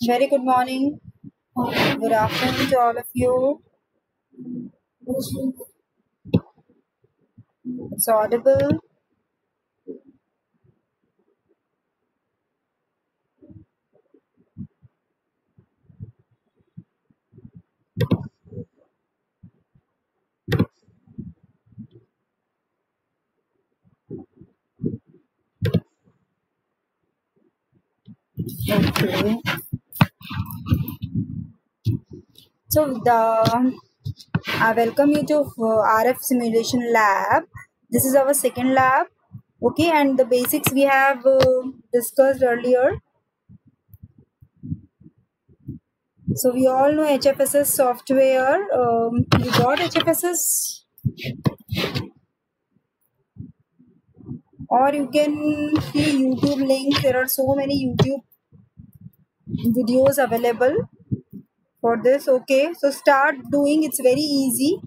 Very good morning. Good afternoon to all of you. It's audible. Okay. I welcome you to RF Simulation Lab. This is our second lab. Okay, and the basics we have discussed earlier. So we all know HFSS software. You got HFSS, or you can see YouTube links. There are so many YouTube videos available for this. Okay, so start doing. It's very easy.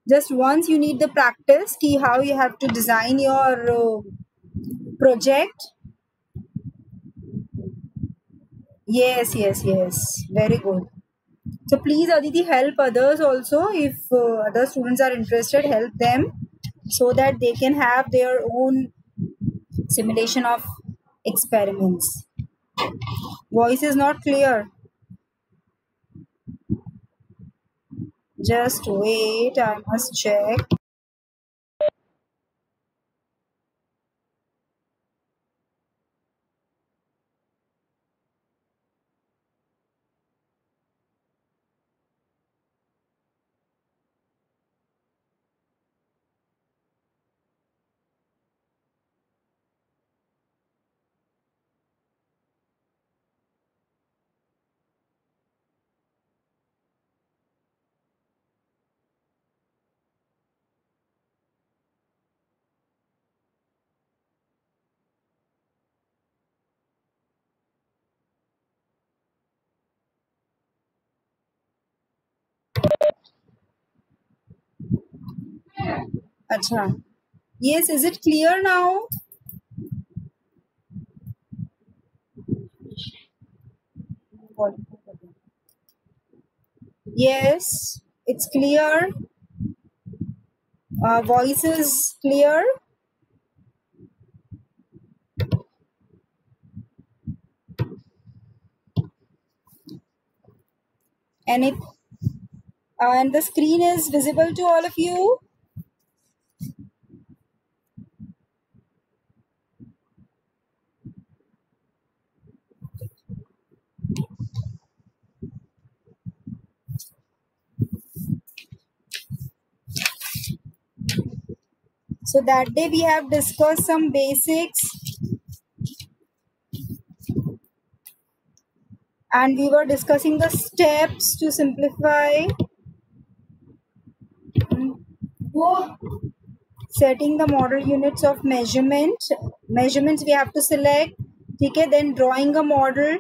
Just once you need the practice, see how you have to design your project. Yes, very good. So please, Aditi, help others also. If other students are interested, help them so that they can have their own simulation of experiments. Voice is not clear. Just wait, I must check. Acha. Yes, is it clear now? Yes, it's clear. Voice is clear. And the screen is visible to all of you. So that day we have discussed some basics and we were discussing the steps to simplify setting the model units of measurements we have to select. Okay, then drawing a model,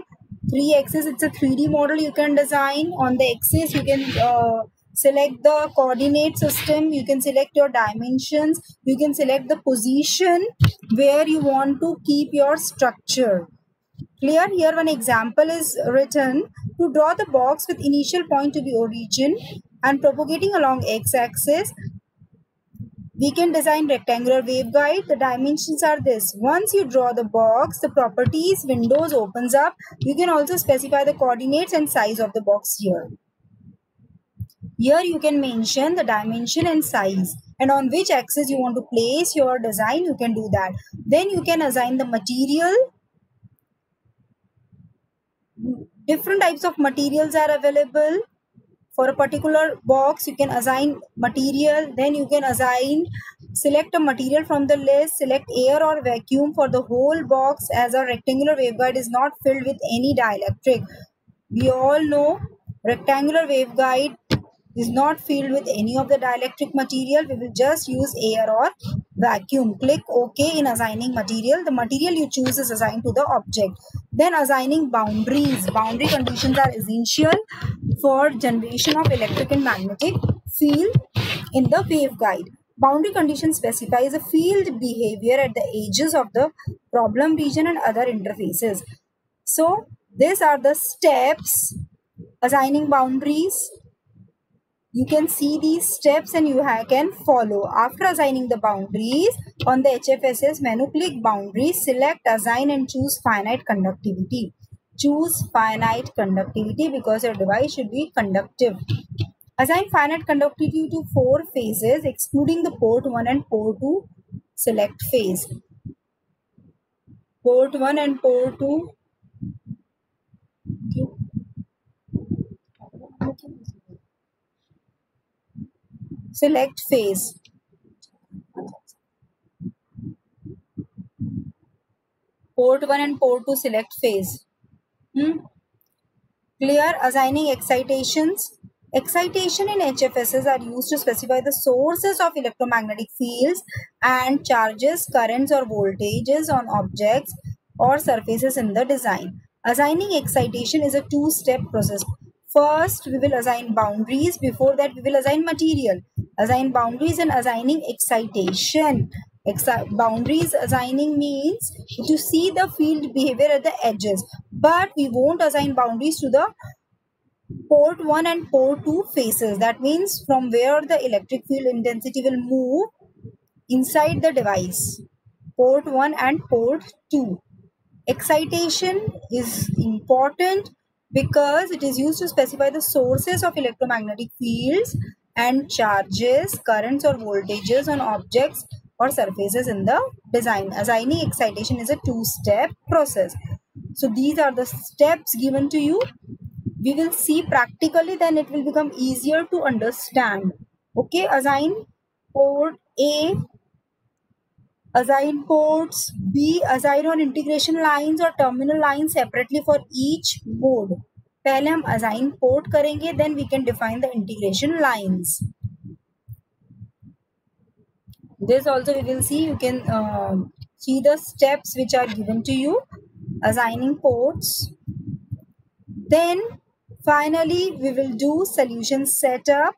3 axis, it's a 3D model you can design. On the axis you can select the coordinate system, you can select your dimensions, you can select the position where you want to keep your structure. Clear? Here one example is written. To draw the box with initial point to be origin and propagating along x-axis, we can design rectangular waveguide. The dimensions are this. Once you draw the box, the properties windows opens up. You can also specify the coordinates and size of the box here. Here you can mention the dimension and size, and on which axis you want to place your design, you can do that. Then you can assign the material. Different types of materials are available. For a particular box, you can assign material. Then you can select a material from the list, select air or vacuum for the whole box, as a rectangular waveguide is not filled with any dielectric. We all know rectangular waveguide is not filled with any of the dielectric material. We will just use air or vacuum. Click OK in assigning material. The material you choose is assigned to the object. Then assigning boundaries. Boundary conditions are essential for generation of electric and magnetic field in the waveguide. Boundary condition specifies a field behavior at the edges of the problem region and other interfaces. So these are the steps assigning boundaries. You can see these steps and you can follow. After assigning the boundaries, on the HFSS menu, click boundaries, select assign and choose finite conductivity. Choose finite conductivity because your device should be conductive. Assign finite conductivity to 4 phases, excluding the port 1 and port 2 select phase. Port 1 and port 2. Select phase. Port 1 and port 2 select phase. Clear. Assigning excitations. Excitation in HFSS are used to specify the sources of electromagnetic fields and charges, currents or voltages on objects or surfaces in the design. Assigning excitation is a two-step process. First, we will assign boundaries. Before that, we will assign material. Assign boundaries and assigning excitation. Boundaries assigning means to see the field behavior at the edges. But we won't assign boundaries to the port 1 and port 2 phases. That means from where the electric field intensity will move inside the device. Port 1 and port 2. Excitation is important because it is used to specify the sources of electromagnetic fields and charges, currents or voltages on objects or surfaces in the design. Assigning excitation is a two-step process. So these are the steps given to you. We will see practically, then it will become easier to understand. Okay, assign port A, assign ports B, assign on integration lines or terminal lines separately for each mode. पहले हम assign port करेंगे, then we can define the integration lines. This also we will see. You can see the steps which are given to you. Assigning ports. Then finally we will do solution setup,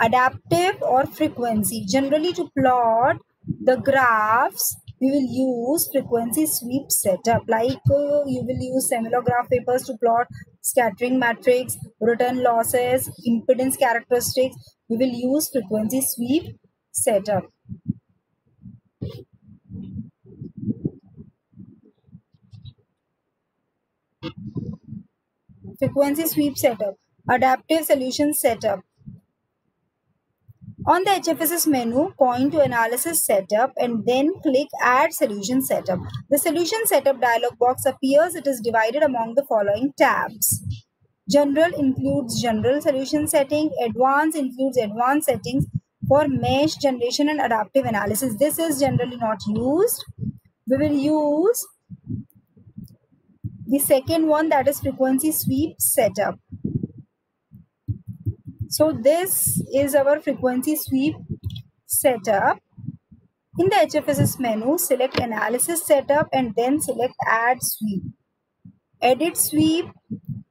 adaptive or frequency. Generally, to plot the graphs, we will use frequency sweep setup. Like you will use semilograph papers to plot scattering matrix, return losses, impedance characteristics. We will use frequency sweep setup. Frequency sweep setup, adaptive solution setup. On the HFSS menu, point to analysis setup and then click add solution setup. The solution setup dialog box appears. It is divided among the following tabs. General includes general solution setting. Advanced includes advanced settings for mesh generation and adaptive analysis. This is generally not used. We will use the second one, that is frequency sweep setup. So this is our frequency sweep setup. In the HFSS menu, select analysis setup and then select add sweep. Edit sweep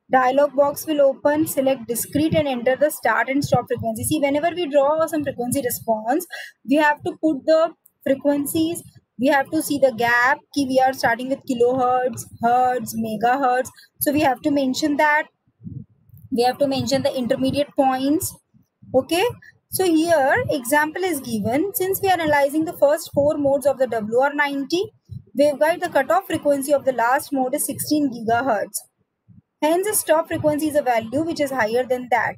dialog box will open. Select discrete and enter the start and stop frequency. See, whenever we draw some frequency response, we have to put the frequencies. We have to see the gap. We are starting with kilohertz, hertz, megahertz. So we have to mention that. We have to mention the intermediate points. Okay. So here example is given. Since we are analyzing the first 4 modes of the WR90, waveguide, the cutoff frequency of the last mode is 16 gigahertz. Hence the stop frequency is a value which is higher than that.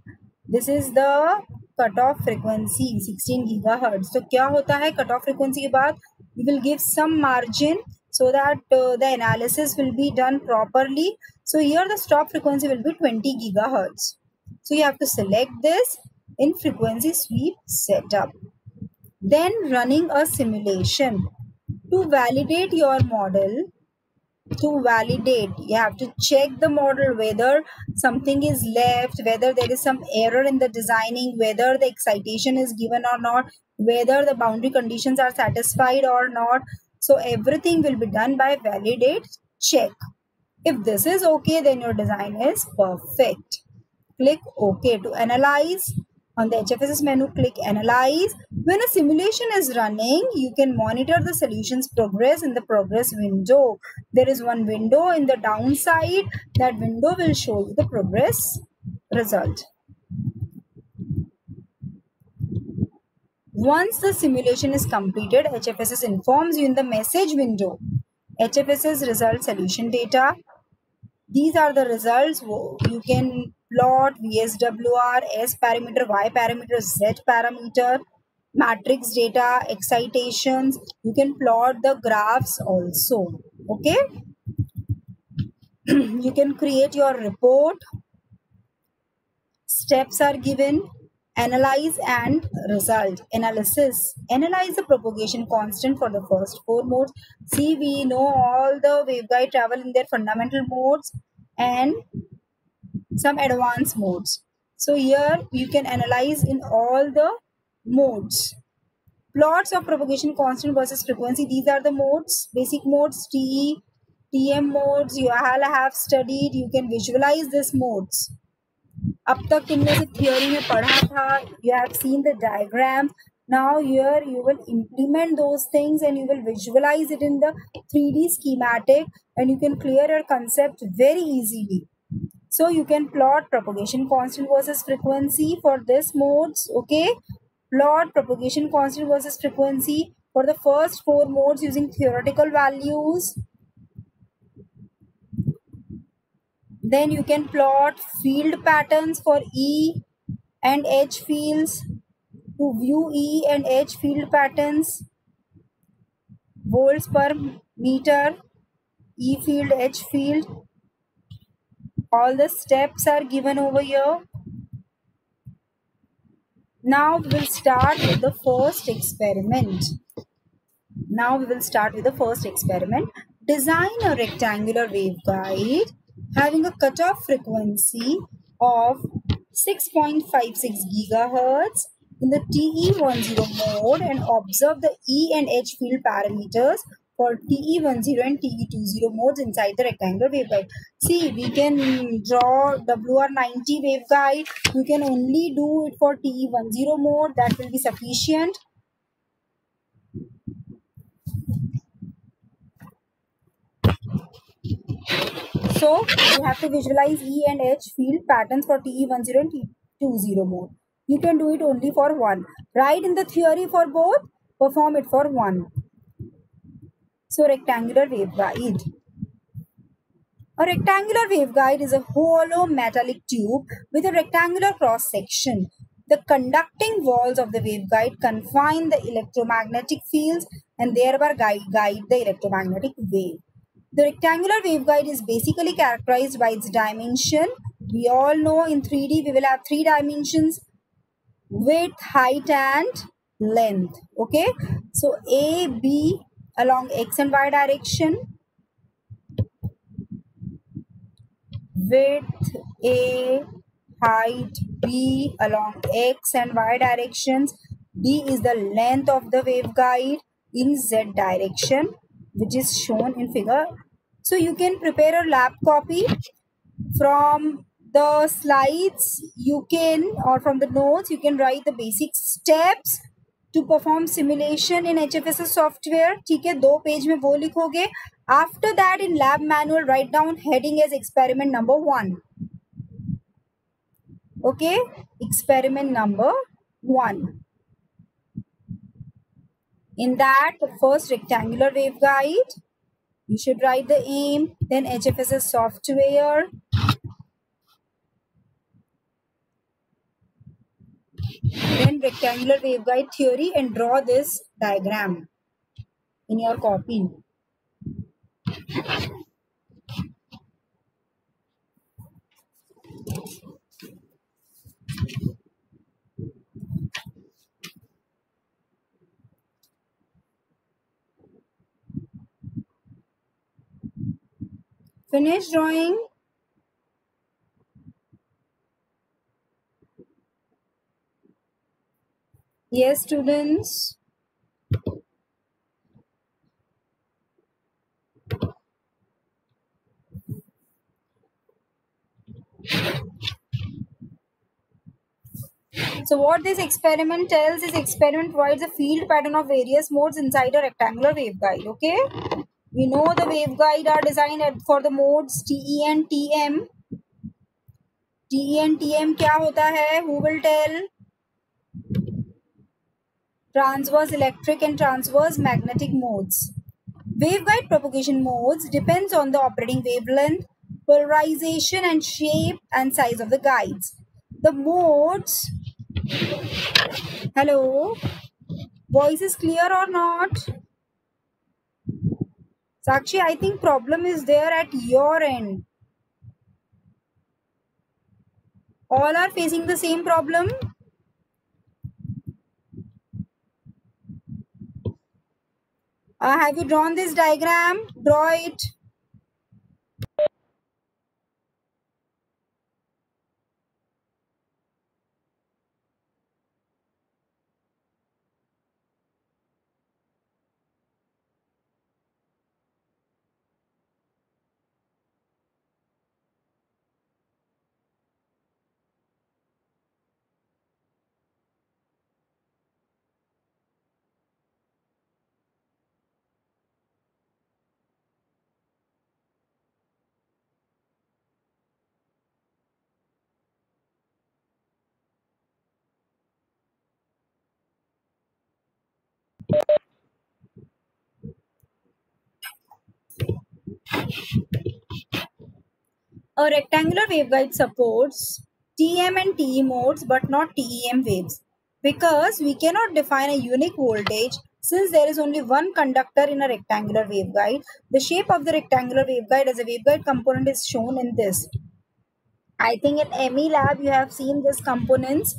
This is the cutoff frequency 16 gigahertz. So क्या होता है cutoff frequency के बाद we will give some margin so that the analysis will be done properly. So here the stop frequency will be 20 gigahertz. So you have to select this in frequency sweep setup. Then running a simulation. To validate your model, you have to check the model whether something is left, whether there is some error in the designing, whether the excitation is given or not, whether the boundary conditions are satisfied or not. So everything will be done by validate check. If this is okay, then your design is perfect. Click OK to analyze. On the HFSS menu, click Analyze. When a simulation is running, you can monitor the solution's progress in the progress window. There is one window in the downside. That window will show you the progress result. Once the simulation is completed, HFSS informs you in the message window. HFSS result solution data. These are the results. You can plot VSWR, S parameter, Y parameter, Z parameter, matrix data, excitations. You can plot the graphs also. Okay. You can create your report. Steps are given. Analyze and result. Analysis. Analyze the propagation constant for the first 4 modes. See, we know all the waveguide travel in their fundamental modes and some advanced modes. So here you can analyze in all the modes. Plots of propagation constant versus frequency. These are the modes, basic modes, TE, TM modes. You all have studied. You can visualize these modes. अब तक तुमने से theory में पढ़ा था. You have seen the diagram. Now here you will implement those things and you will visualize it in the 3D schematic and you can clear your concept very easily. So you can plot propagation constant versus frequency for this modes. Okay. Plot propagation constant versus frequency for the first 4 modes using theoretical values. Then you can plot field patterns for E and H fields. To view E and H field patterns, volts per meter, E field, H field. All the steps are given over here. Now we will start with the first experiment. Design a rectangular waveguide having a cutoff frequency of 6.56 GHz in the TE10 mode and observe the E and H field parameters for TE10 and TE20 modes inside the rectangular waveguide. See, we can draw WR90 waveguide. You can only do it for TE10 mode. That will be sufficient. So you have to visualize E and H field patterns for TE10 and TE20 mode. You can do it only for one. Write in the theory for both, perform it for one. So rectangular waveguide. A rectangular waveguide is a hollow metallic tube with a rectangular cross section. The conducting walls of the waveguide confine the electromagnetic fields and thereby guide the electromagnetic wave. The rectangular waveguide is basically characterized by its dimension. We all know in 3D we will have 3 dimensions: width, height and length. Okay. So A, B along X and Y direction. Width A, height B along X and Y directions. D is the length of the waveguide in Z direction, which is shown in figure. So you can prepare a lab copy from the slides. You can, or from the notes, you can write the basic steps to perform simulation in HFSS software. ठीक है, 2 page में वो लिखोगे. After that, in lab manual, write down heading as experiment number 1. Okay, experiment number 1. In that, the first rectangular waveguide, you should write the aim, then HFSS software, then rectangular waveguide theory, and draw this diagram in your copy. Finish drawing. Yes, students. So what this experiment tells is experiment provides a field pattern of various modes inside a rectangular waveguide. Okay, we know the waveguide are designed for the modes TE and TM. TE and TM क्या होता है? Who will tell? Transverse electric and transverse magnetic modes. Waveguide propagation modes depends on the operating wavelength, polarization and shape and size of the guides. The modes, hello, voice is clear or not? Sakshi, I think problem is there at your end. All are facing the same problem. Have you drawn this diagram? Draw it. A rectangular waveguide supports TM and TE modes but not TEM waves because we cannot define a unique voltage since there is only one conductor in a rectangular waveguide. The shape of the rectangular waveguide as a waveguide component is shown in this. I think in ME lab you have seen these components,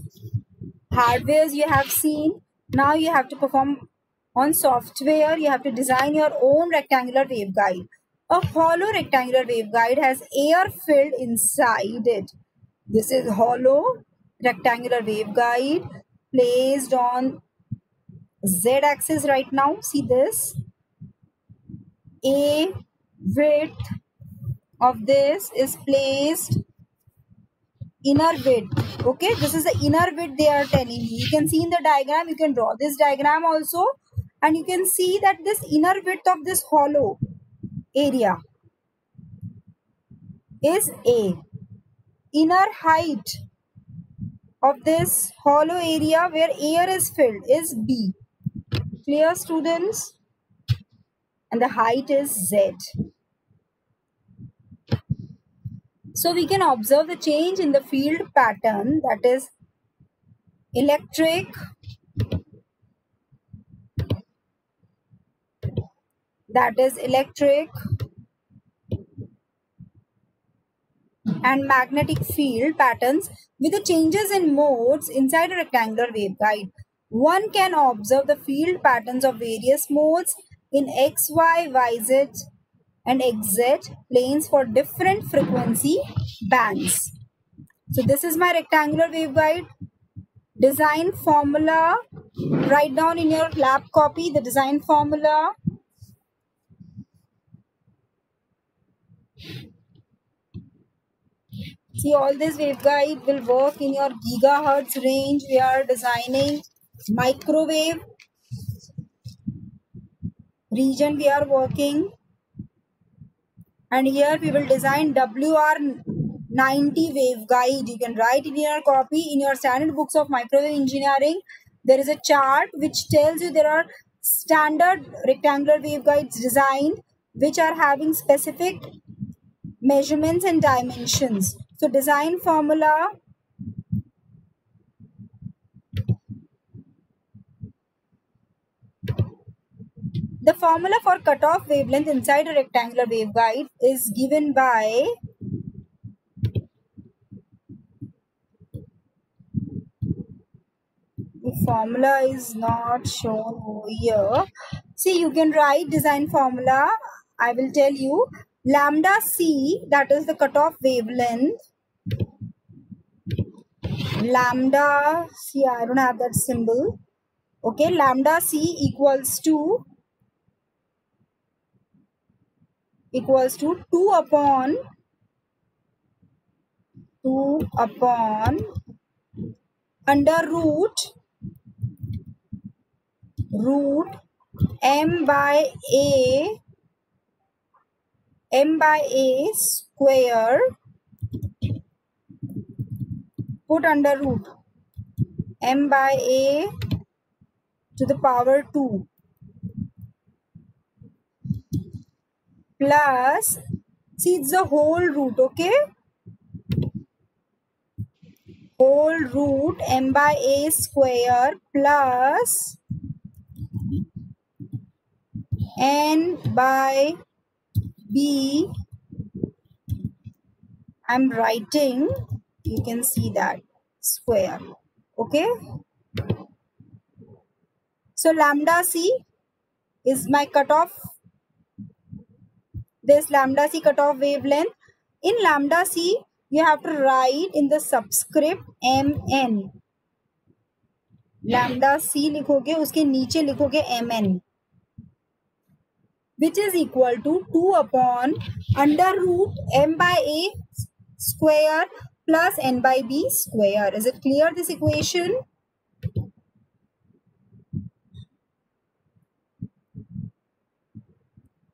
hardwares you have seen. Now you have to perform on software, you have to design your own rectangular waveguide. A hollow rectangular waveguide has air filled inside it. This is hollow rectangular waveguide placed on z-axis right now. See this. A width of this is placed inner width. Okay, this is the inner width they are telling you. You can see in the diagram, you can draw this diagram also, and you can see that this inner width of this hollow area is A. Inner height of this hollow area where air is filled is B. Clear, students? And the height is Z. So we can observe the change in the field pattern, that is electric, and magnetic field patterns with the changes in modes inside a rectangular waveguide. One can observe the field patterns of various modes in X, Y, YZ and XZ planes for different frequency bands. So this is my rectangular waveguide. Design formula. Write down in your lab copy the design formula. See, all this waveguide will work in your gigahertz range. We are designing microwave region we are working. And here we will design WR90 waveguide. You can write in your copy in your standard books of microwave engineering. There is a chart which tells you there are standard rectangular waveguides designed which are having specific measurements and dimensions. So design formula. The formula for cutoff wavelength inside a rectangular waveguide is given by the formula is not shown over here. See, you can write design formula. I will tell you. Lambda C, that is the cutoff wavelength. Lambda C, I don't have that symbol. Okay, lambda C equals to 2 upon under root m by a square, put under root m by a to the power 2 plus, see it's the whole root, okay, whole root m by a square plus n by b. I'm writing, you can see that, square, okay. So lambda c is my cutoff, this lambda c cutoff wavelength. In lambda c you have to write in the subscript mn, lambda c लिखोगे, उसके नीचे लिखोगे mn, which is equal to 2 upon under root m by a square plus n by b square. Is it clear, this equation?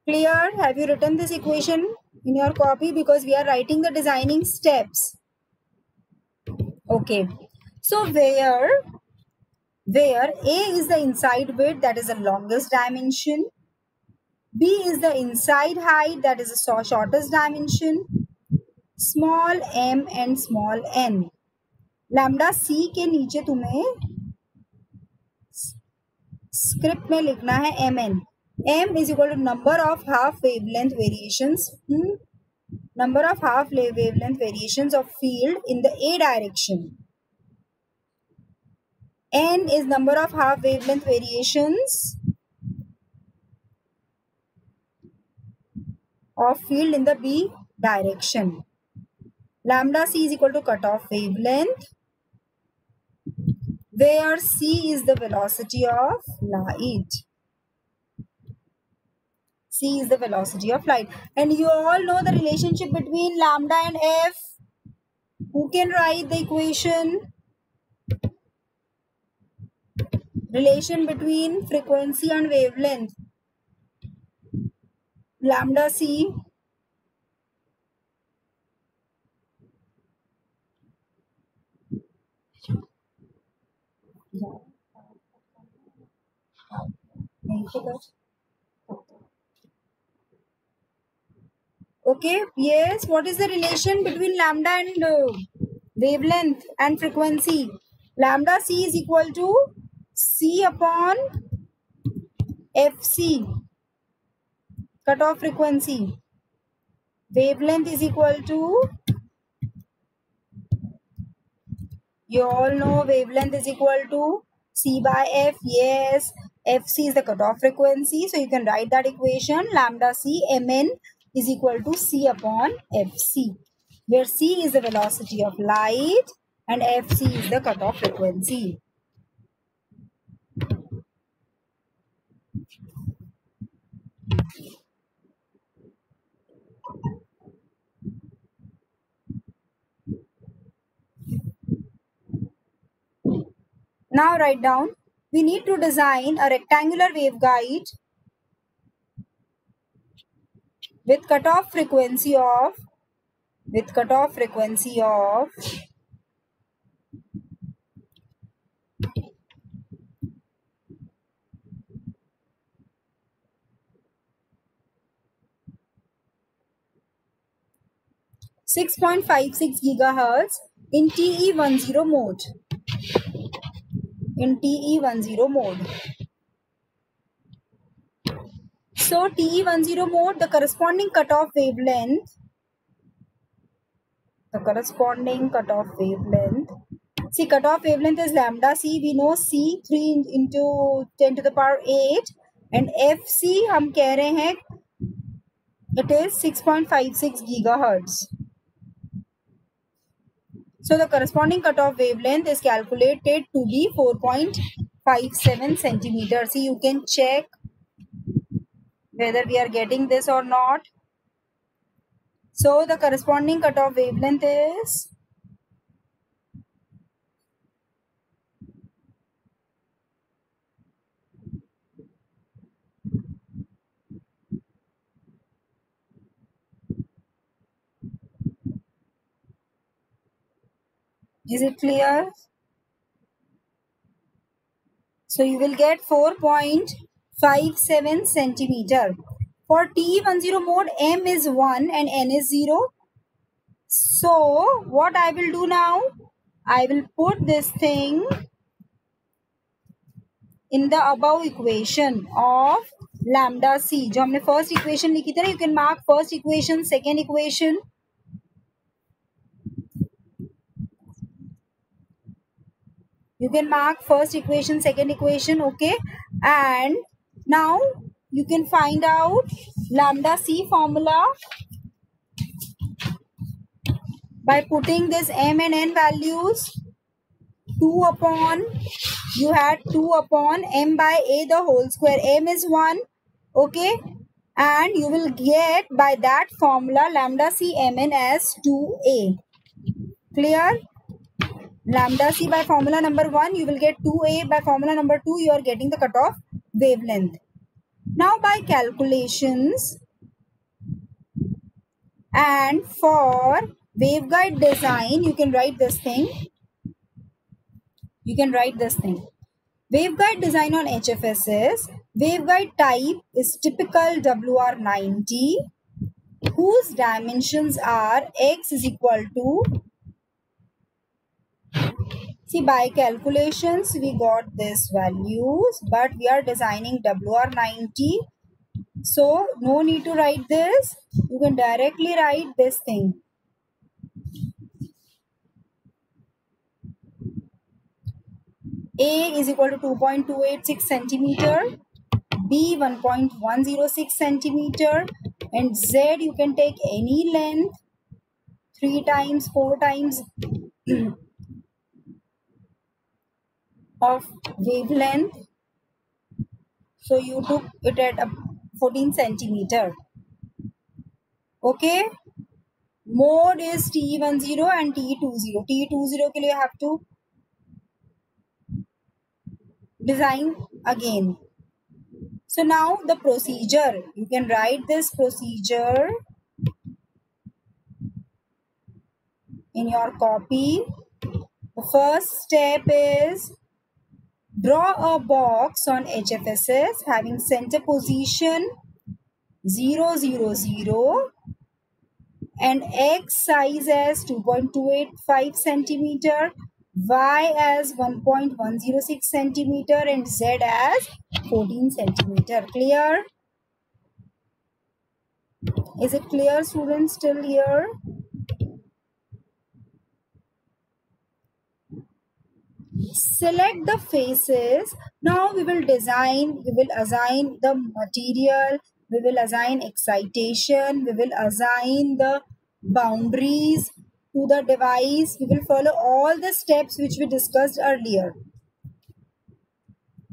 Clear? Have you written this equation in your copy? Because we are writing the designing steps. Okay. So where A is the inside width, that is the longest dimension. B is the inside height, that is the shortest dimension. Small m and small n. Lambda c के नीचे तुम्हें script में लिखना है mn. m is equal to number of half wavelength variations. Number of half wavelength variations of field in the a direction. N is number of half wavelength variations of field in the b direction. Lambda c is equal to cutoff wavelength, where c is the velocity of light. C is the velocity of light. And you all know the relationship between lambda and f. Who can write the equation? Relation between frequency and wavelength. Lambda c okay, yes, what is the relation between lambda and wavelength and frequency? Lambda c is equal to c upon fc, cutoff frequency. Wavelength is equal to, you all know wavelength is equal to c by f. Yes, fc is the cutoff frequency, so you can write that equation. Lambda c mn is equal to c upon fc, where c is the velocity of light and fc is the cutoff frequency. Now write down, we need to design a rectangular waveguide with cutoff frequency of 6.56 gigahertz in TE10 mode. So TE10 mode, the corresponding cutoff wavelength, see, cutoff wavelength is lambda c. We know c 3 into 10 to the power 8 and fc हम कह रहे हैं it is 6.56 gigahertz. So the corresponding cutoff wavelength is calculated to be 4.57 centimeters. See, you can check whether we are getting this or not. So the corresponding cutoff wavelength is Is it clear? So you will get 4.57 centimeter. For TE10 mode, M is 1 and N is 0. So what I will do now, I will put this thing in the above equation of lambda c. जो हमने first equation लिखी थी ना, you can mark first equation, second equation. You can mark first equation, second equation, okay? And now you can find out lambda c formula by putting this m and n values. 2 upon, you had 2 upon m by a the whole square. M is 1, okay? And you will get by that formula lambda c mn as 2a. Clear? Lambda c by formula number 1, you will get 2a. By formula number 2, you are getting the cutoff wavelength. Now by calculations, and for waveguide design, you can write this thing. Waveguide design on HFSS. Waveguide type is typical WR90, whose dimensions are x is equal to, see, by calculations we got this values, but we are designing WR90, so no need to write this. You can directly write this thing. A is equal to 2.286 centimeter, B 1.106 centimeter, and Z you can take any length, 3 times, 4 times of wavelength. So you took it at 14 centimeter. Okay. Mode is TE10 and TE20. TE20 के लिए you have to design again. So now the procedure, you can write this procedure in your copy. The first step is draw a box on HFSS having center position 0, 0, 0 and x size as 2.285 centimeter, y as 1.106 centimeter and z as 14 centimeter. Clear? Is it clear, students, still here? Select the faces. Now we will design, we will assign the material, we will assign excitation, we will assign the boundaries to the device. We will follow all the steps which we discussed earlier.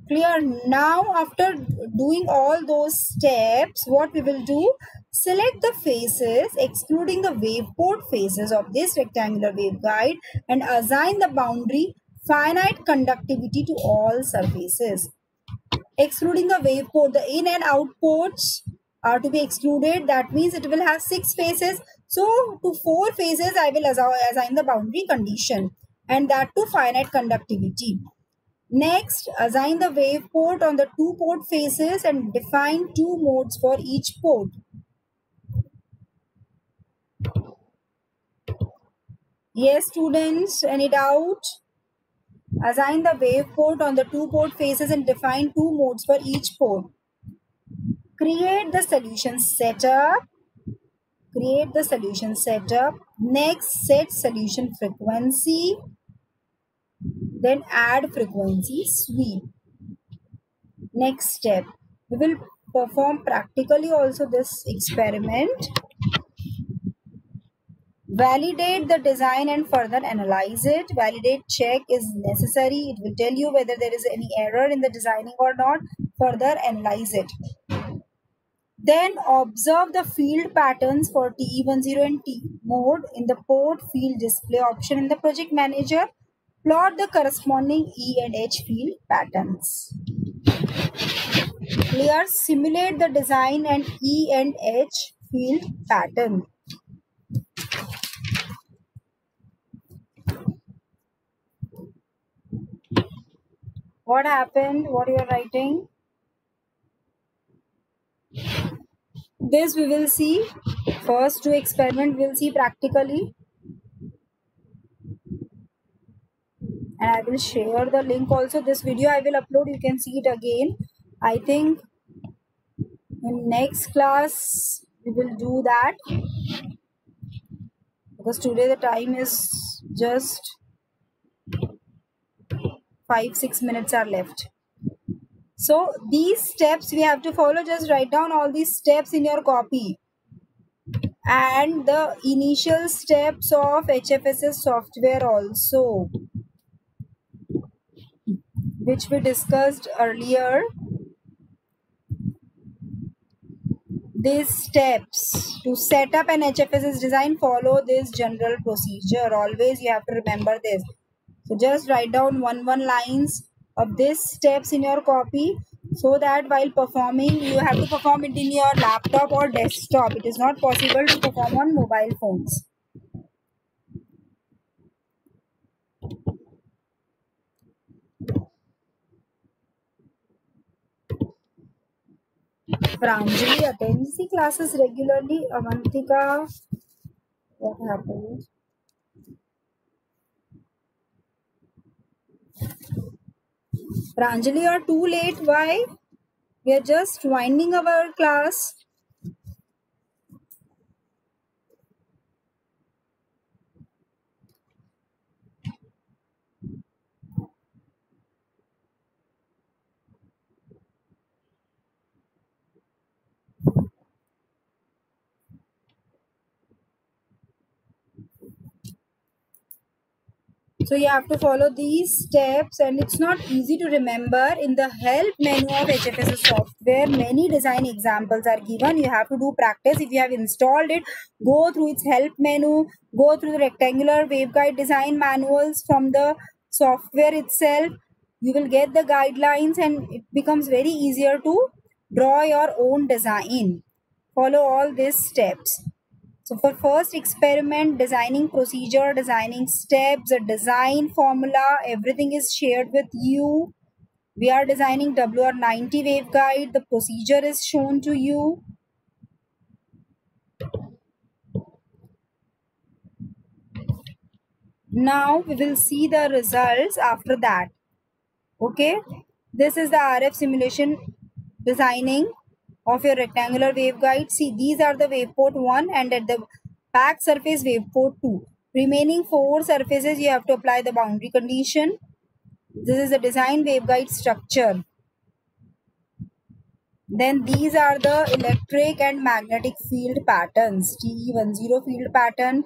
Clear? Now after doing all those steps, what we will do, select the faces excluding the waveport faces of this rectangular waveguide and assign the boundary finite conductivity to all surfaces. Excluding the waveport, the in and out ports are to be excluded. That means it will have 6 faces. So to 4 faces I will assign the boundary condition, and that to finite conductivity. Next, assign the waveport on the 2 port faces and define 2 modes for each port. Yes, students, any doubt? Assign the waveport on the 2 port faces and define 2 modes for each port. Create the solution setup. Next, set solution frequency. Then add frequency sweep. Next step, we will perform practically also this experiment. Validate the design and further analyze it. Validate check is necessary. It will tell you whether there is any error in the designing or not. Further analyze it. Then observe the field patterns for TE10 and T mode in the port field display option in the project manager. Plot the corresponding E and H field patterns. Clear? Simulate the design and E and H field pattern. What happened? What you are writing? This we will see. First two experiment we'll see practically. And I will share the link also. This video I will upload. You can see it again. I think in next class we will do that. Because today the time is just 5-6 minutes are left. So these steps we have to follow. Just write down all these steps in your copy. And the initial steps of HFSS software also, which we discussed earlier. These steps to set up an HFSS design follow this general procedure. Always you have to remember this. So just write down one lines of these steps in your copy, so that while performing you have to perform it in your laptop or desktop. It is not possible to perform on mobile phones. Pranjali attends the classes regularly. Avantika, what happened? Pranjali, you're too late. Why? We are just winding our class. So you have to follow these steps, and it's not easy to remember. In the help menu of HFSS software, many design examples are given. You have to do practice. If you have installed it, go through its help menu, go through the rectangular waveguide design manuals from the software itself. You will get the guidelines, and it becomes very easier to draw your own design. Follow all these steps. So for first experiment, designing procedure, designing steps, a design formula, everything is shared with you. We are designing WR90 waveguide. The procedure is shown to you. Now we will see the results after that. Okay. This is the RF simulation designing of your rectangular waveguide. See, these are the waveport 1, and at the back surface waveport 2. Remaining 4 surfaces you have to apply the boundary condition. This is the design waveguide structure. Then these are the electric and magnetic field patterns. TE10 field pattern,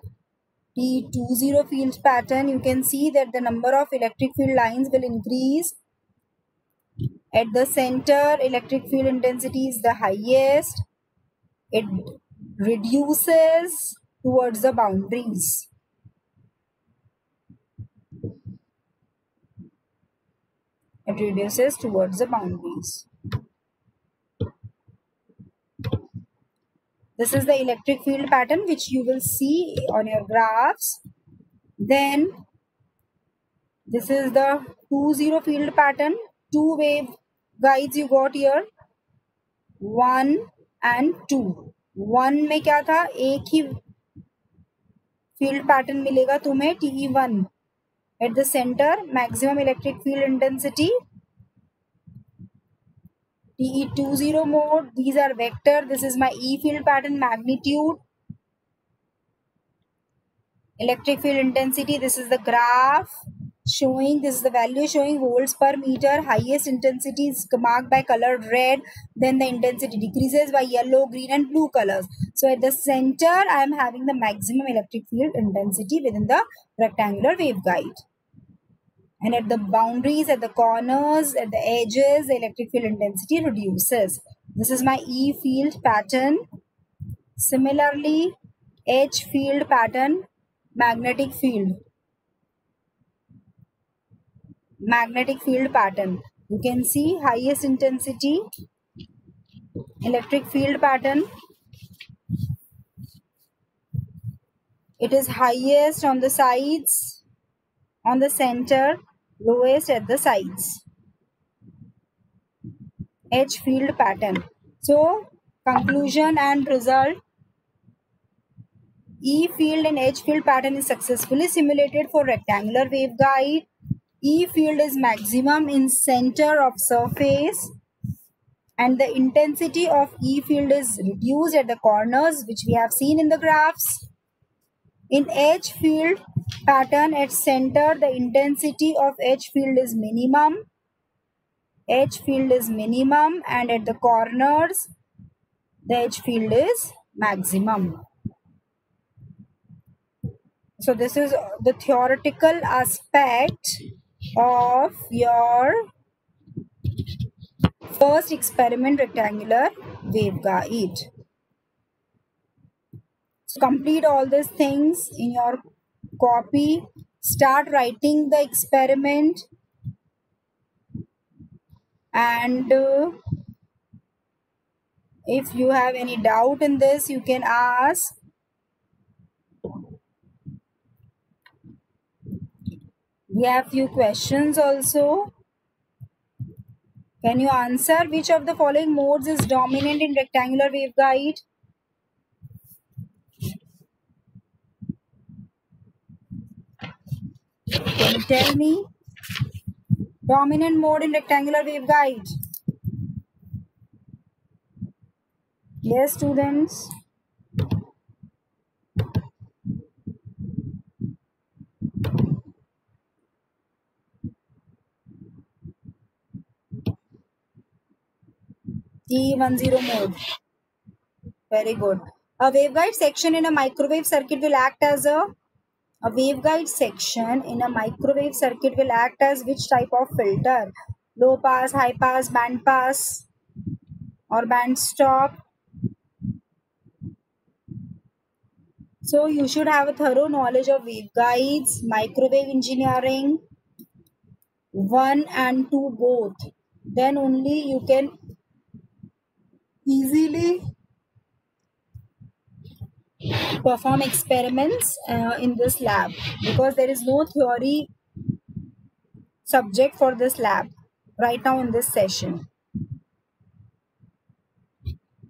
TE20 field pattern. You can see that the number of electric field lines will increase. At the center, electric field intensity is the highest. It reduces towards the boundaries. It reduces towards the boundaries. This is the electric field pattern which you will see on your graphs. Then this is the 20 field pattern. 2 wave guides you got here. 1 and 2. 1 में क्या था? एक ही field pattern मिलेगा तुम्हें, TE1. At the center, maximum electric field intensity. TE20 mode, these are vector. This is my E field pattern magnitude. Electric field intensity, this is the graph showing, this is the value showing volts per meter. Highest intensity is marked by colored red. Then the intensity decreases by yellow, green and blue colors. So at the center, I am having the maximum electric field intensity within the rectangular waveguide. And at the boundaries, at the corners, at the edges, the electric field intensity reduces. This is my E field pattern. Similarly, H field pattern, magnetic field. Magnetic field pattern. You can see highest intensity, electric field pattern. It is highest on the sides, on the center, lowest at the sides. edge field pattern. So conclusion and result. E field and H field pattern is successfully simulated for rectangular waveguide. E field is maximum in center of surface and the intensity of E field is reduced at the corners, which we have seen in the graphs. In H field pattern at center, the intensity of H field is minimum. H field is minimum and at the corners, the H field is maximum. So this is the theoretical aspect of your first experiment rectangular waveguide. So complete all these things in your copy. Start writing the experiment and if you have any doubt in this, you can ask. We have few questions also. Can you answer which of the following modes is dominant in rectangular waveguide? Can you tell me? Dominant mode in rectangular waveguide. Yes, students. T10 mode. Very good. A waveguide section in a microwave circuit will act as a waveguide section in a microwave circuit will act as which type of filter? Low pass, high pass, band pass or band stop? So you should have a thorough knowledge of waveguides, microwave engineering, 1 and 2 both. Then only you can easily perform experiments in this lab, because there is no theory subject for this lab right now in this session.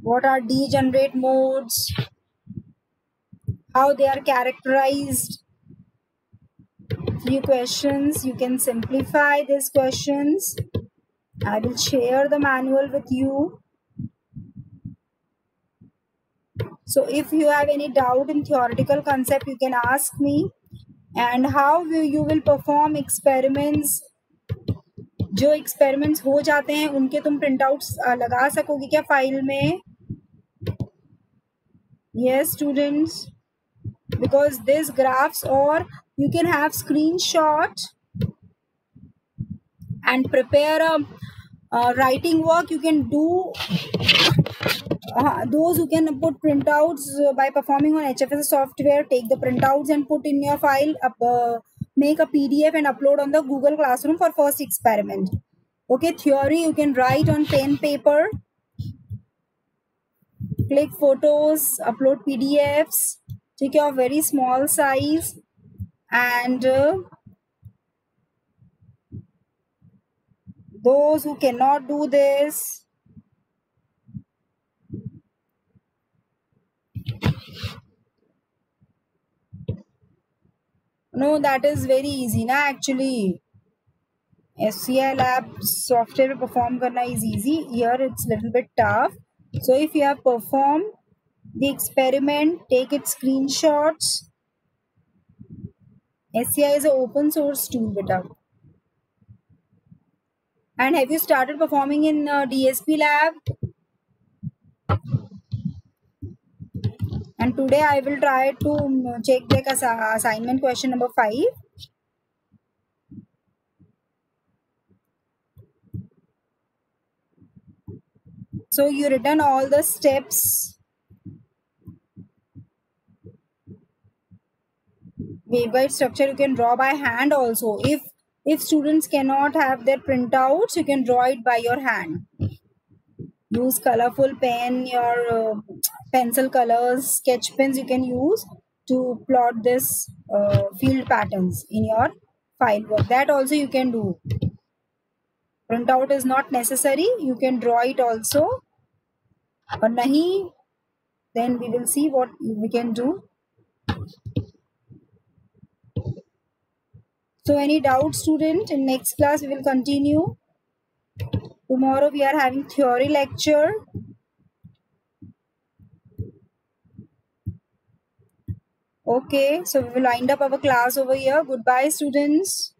What are degenerate modes? How they are characterized? Few questions. You can simplify these questions. I will share the manual with you. So if you have any doubt in theoretical concept, you can ask me. And how you will perform experiments? जो experiments हो जाते हैं उनके तुम printouts लगा सकोगे क्या file में? Yes, students. Because these graphs, or you can have screenshot and prepare a writing work. You can do those who can put printouts by performing on HFSS software, take the printouts and put in your file, make a PDF and upload on the Google Classroom for first experiment. Okay, theory you can write on pen paper, click photos, upload PDFs, take your very small size, and those who cannot do this, no, that is very easy na actually. SCI lab software perform karna is easy. Here it's little bit tough. So if you have performed the experiment, take its screenshots. SCI is an open source tool, beta. And have you started performing in DSP lab? And today I will try to check the assignment question number 5. So you written all the steps. Waveguide structure you can draw by hand also. If students cannot have their printouts, you can draw it by your hand. Use colorful pen, your pencil colors, sketch pens you can use to plot this field patterns in your file work. That also you can do. Printout is not necessary. You can draw it also. Or nahi, then we will see what we can do. So any doubt, student? In next class we will continue. Tomorrow we are having theory lecture. Okay, so we will wind up our class over here. Goodbye, students.